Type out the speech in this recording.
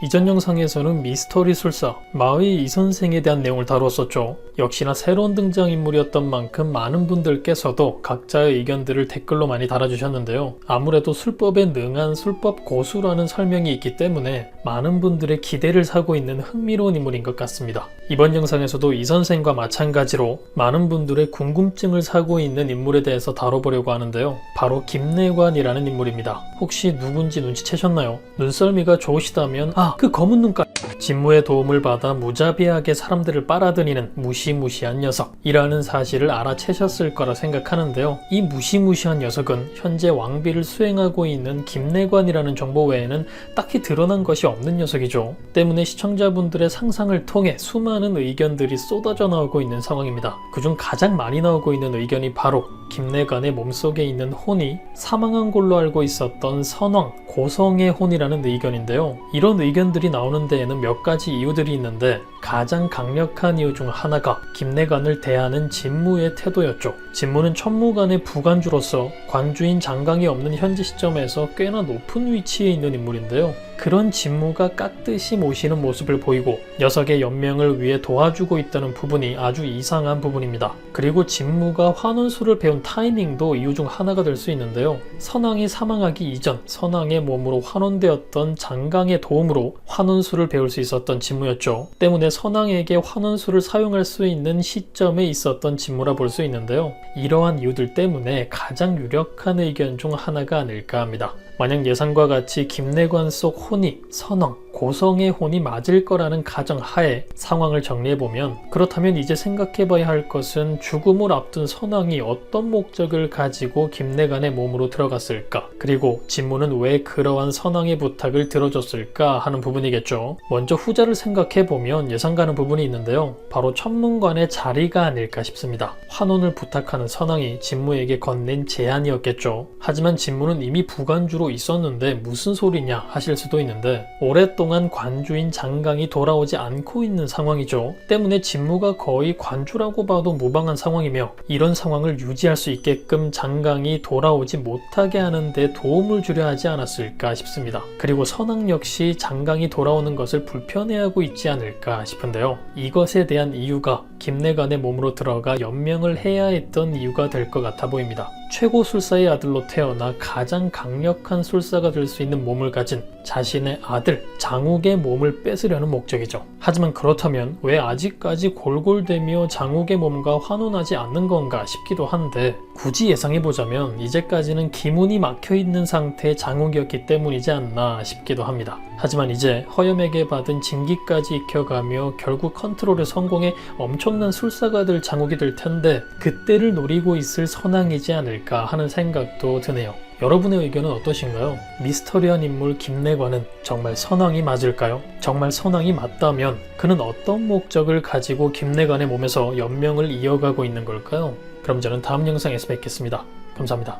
이전 영상에서는 미스터리 술사 마의 이선생에 대한 내용을 다루었었죠. 역시나 새로운 등장인물이었던 만큼 많은 분들께서도 각자의 의견들을 댓글로 많이 달아주셨는데요. 아무래도 술법에 능한 술법 고수라는 설명이 있기 때문에 많은 분들의 기대를 사고 있는 흥미로운 인물인 것 같습니다. 이번 영상에서도 이선생과 마찬가지로 많은 분들의 궁금증을 사고 있는 인물에 대해서 다뤄보려고 하는데요. 바로 김내관이라는 인물입니다. 혹시 누군지 눈치채셨나요? 눈썰미가 좋으시다면 그 검은 눈깔 진무의 도움을 받아 무자비하게 사람들을 빨아들이는 무시무시한 녀석이라는 사실을 알아채셨을 거라 생각하는데요. 이 무시무시한 녀석은 현재 왕비를 수행하고 있는 김내관이라는 정보 외에는 딱히 드러난 것이 없는 녀석이죠. 때문에 시청자분들의 상상을 통해 수많은 의견들이 쏟아져 나오고 있는 상황입니다. 그중 가장 많이 나오고 있는 의견이 바로 김내관의 몸속에 있는 혼이 사망한 걸로 알고 있었던 선왕, 고성의 혼이라는 의견인데요. 이런 의견들이 나오는 데에는 몇 가지 이유들이 있는데 가장 강력한 이유 중 하나가 김내관을 대하는 진무의 태도였죠. 진무는 천무관의 부관주로서 관주인 장강이 없는 현재 시점에서 꽤나 높은 위치에 있는 인물인데요. 그런 진무가 깍듯이 모시는 모습을 보이고 녀석의 연명을 위해 도와주고 있다는 부분이 아주 이상한 부분입니다. 그리고 진무가 환원술을 배운 타이밍도 이유 중 하나가 될 수 있는데요. 선왕이 사망하기 이전 선왕의 몸으로 환원되었던 장강의 도움으로 환원술을 배울 수 있었던 진무였죠. 때문에 선왕에게 환원술을 사용할 수 있는 시점에 있었던 진무라 볼 수 있는데요. 이러한 이유들 때문에 가장 유력한 의견 중 하나가 아닐까 합니다. 만약 예상과 같이 김내관 속 혼이 선왕, 고성의 혼이 맞을 거라는 가정하에 상황을 정리해보면, 그렇다면 이제 생각해봐야 할 것은 죽음을 앞둔 선왕이 어떤 목적을 가지고 김내관의 몸으로 들어갔을까, 그리고 진무는 왜 그러한 선왕의 부탁을 들어줬을까 하는 부분이겠죠. 먼저 후자를 생각해보면 예상 가는 부분이 있는데요. 바로 천문관의 자리가 아닐까 싶습니다. 환원을 부탁하는 선왕이 진무에게 건넨 제안이었겠죠. 하지만 진무는 이미 부관주로 있었는데 무슨 소리냐 하실 수도 있는데, 오랫동안 관주인 장강이 돌아오지 않고 있는 상황이죠. 때문에 진무가 거의 관주라고 봐도 무방한 상황이며, 이런 상황을 유지할 수 있게끔 장강이 돌아오지 못하게 하는 데 도움을 주려 하지 않았을까 싶습니다. 그리고 선왕 역시 장강이 돌아오는 것을 불편해하고 있지 않을까 싶은데요. 이것에 대한 이유가 김내관의 몸으로 들어가 연명을 해야 했던 이유가 될 것 같아 보입니다. 최고 술사의 아들로 태어나 가장 강력한 술사가 될 수 있는 몸을 가진 자신의 아들 장욱의 몸을 뺏으려는 목적이죠. 하지만 그렇다면 왜 아직까지 골골대며 장욱의 몸과 환원하지 않는 건가 싶기도 한데, 굳이 예상해보자면 이제까지는 기문이 막혀있는 상태의 장욱이었기 때문이지 않나 싶기도 합니다. 하지만 이제 허염에게 받은 징기까지 익혀가며 결국 컨트롤에 성공해 엄청난 술사가 될 장욱이 될 텐데, 그때를 노리고 있을 선왕이지 않을까 하는 생각도 드네요. 여러분의 의견은 어떠신가요? 미스터리한 인물 김내관은 정말 선왕이 맞을까요? 정말 선왕이 맞다면 그는 어떤 목적을 가지고 김내관의 몸에서 연명을 이어가고 있는 걸까요? 그럼 저는 다음 영상에서 뵙겠습니다. 감사합니다.